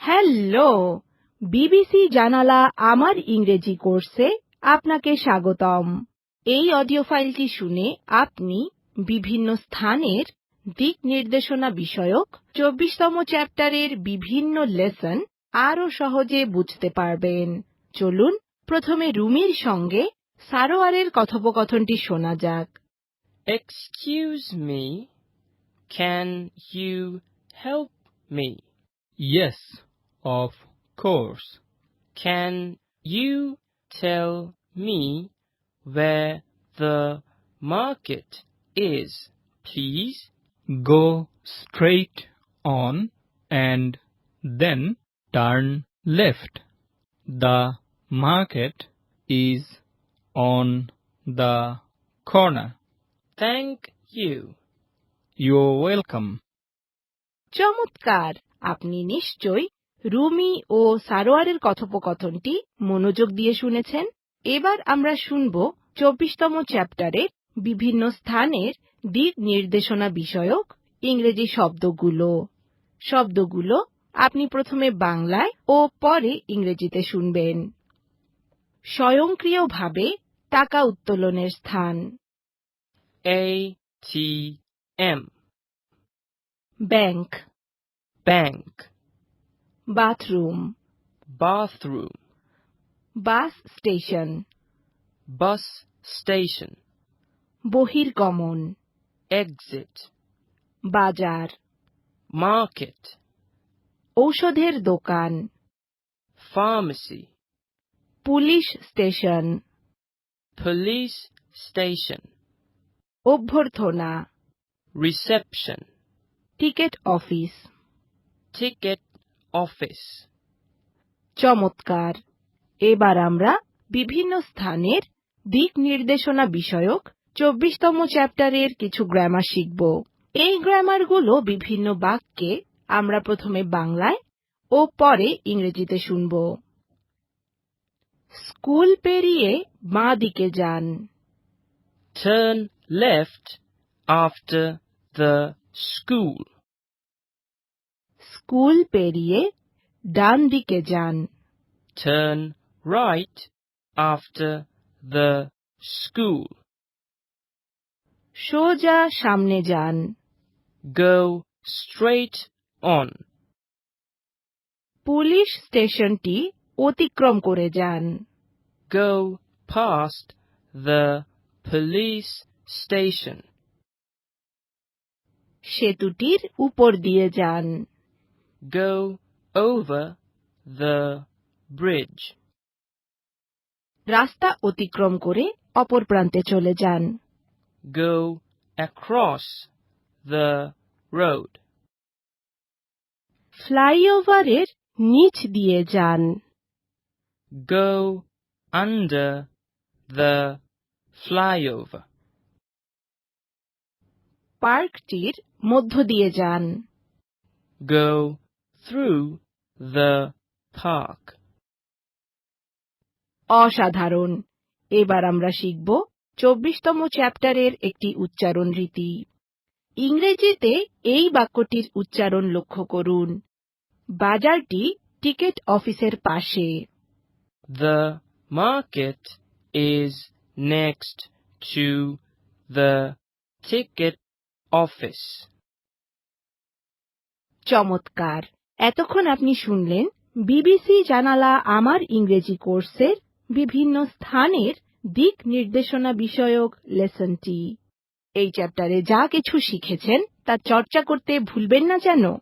Hello, BBC জানালা আমার ইংরেজি কোর্সে আপনাকে স্বাগতম। এই অডিও ফাইলটি শুনে আপনি বিভিন্ন স্থানের দিক নির্দেশনা বিষয়ক 24তম চ্যাপ্টারের বিভিন্ন লেসন আরো সহজে বুঝতে পারবেন। চলুন প্রথমে রুমির সঙ্গে সারোয়ারের কথোপকথনটি শোনা যাক। Excuse me, can you help me? Yes, of course. Can you tell me where the market is, please? Go straight on and then turn left. The market is on the corner. Thank you. You're welcome. চমৎকার! আপনি নিশ্চয়ই রুমি ও সারোয়ারের কথোপকথনটি মনোযোগ দিয়ে শুনেছেন। এবার আমরা শুনব 24তম চ্যাপ্টারের বিভিন্ন স্থানের দিক নির্দেশনা বিষয়ক ইংরেজি শব্দগুলো। শব্দগুলো আপনি প্রথমে বাংলায় ও পরে ইংরেজিতে শুনবেন। স্বয়ংক্রিয়ভাবে টাকা উত্তোলনের স্থান। ATM. Bank. Bank. Bathroom. Bathroom. Bus station. Bus station. বহির্গমন। Exit. বাজার। Market. ঔষধের দোকান। Pharmacy. Police station. Police station. অভ্যর্থনা। Reception. Ticket office. Ticket office. চমৎকার! এবার আমরা বিভিন্ন স্থানের দিক নির্দেশনা বিষয়ক 24তম চ্যাপ্টারের কিছু গ্রামার শিখব। এই গ্রামারগুলো বিভিন্ন বাক্যে আমরা প্রথমে বাংলায় ও পরে ইংরেজিতে শুনব। স্কুল পেরিয়ে বাঁ দিকে যান। Turn left after the school. School পেরিয়ে ডান দিকে যান। Turn right after the school. সোজা সামনে যান। Go straight on. পুলিশ স্টেশনটি অতিক্রম করে যান। Go past the police station. সেতুটির উপর দিয়ে যান। Go over the bridge. রাস্তা অতিক্রম করে অপর প্রান্তে চলে যান। Go across the road. ফ্লাইওভারের নিচ দিয়ে যান। Go under the flyover. পার্কটির মধ্য দিয়ে যান। Go through the park. অসাধারণ! এবার আমরা শিখব 24তম চ্যাপ্টারের একটি উচ্চারণ রীতি। ইংরেজিতে এই বাক্যটির উচ্চারণ লক্ষ্য করুন। বাজারটি টিকেট অফিসের পাশে। The market is next to the ticket office. চমৎকার! এতক্ষণ আপনি শুনলেন বিবিসি জানালা আমার ইংরেজি কোর্সের বিভিন্ন স্থানের দিক নির্দেশনা বিষয়ক লেসনটি। এই চ্যাপ্টারে যা কিছু শিখেছেন তা চর্চা করতে ভুলবেন না যেন।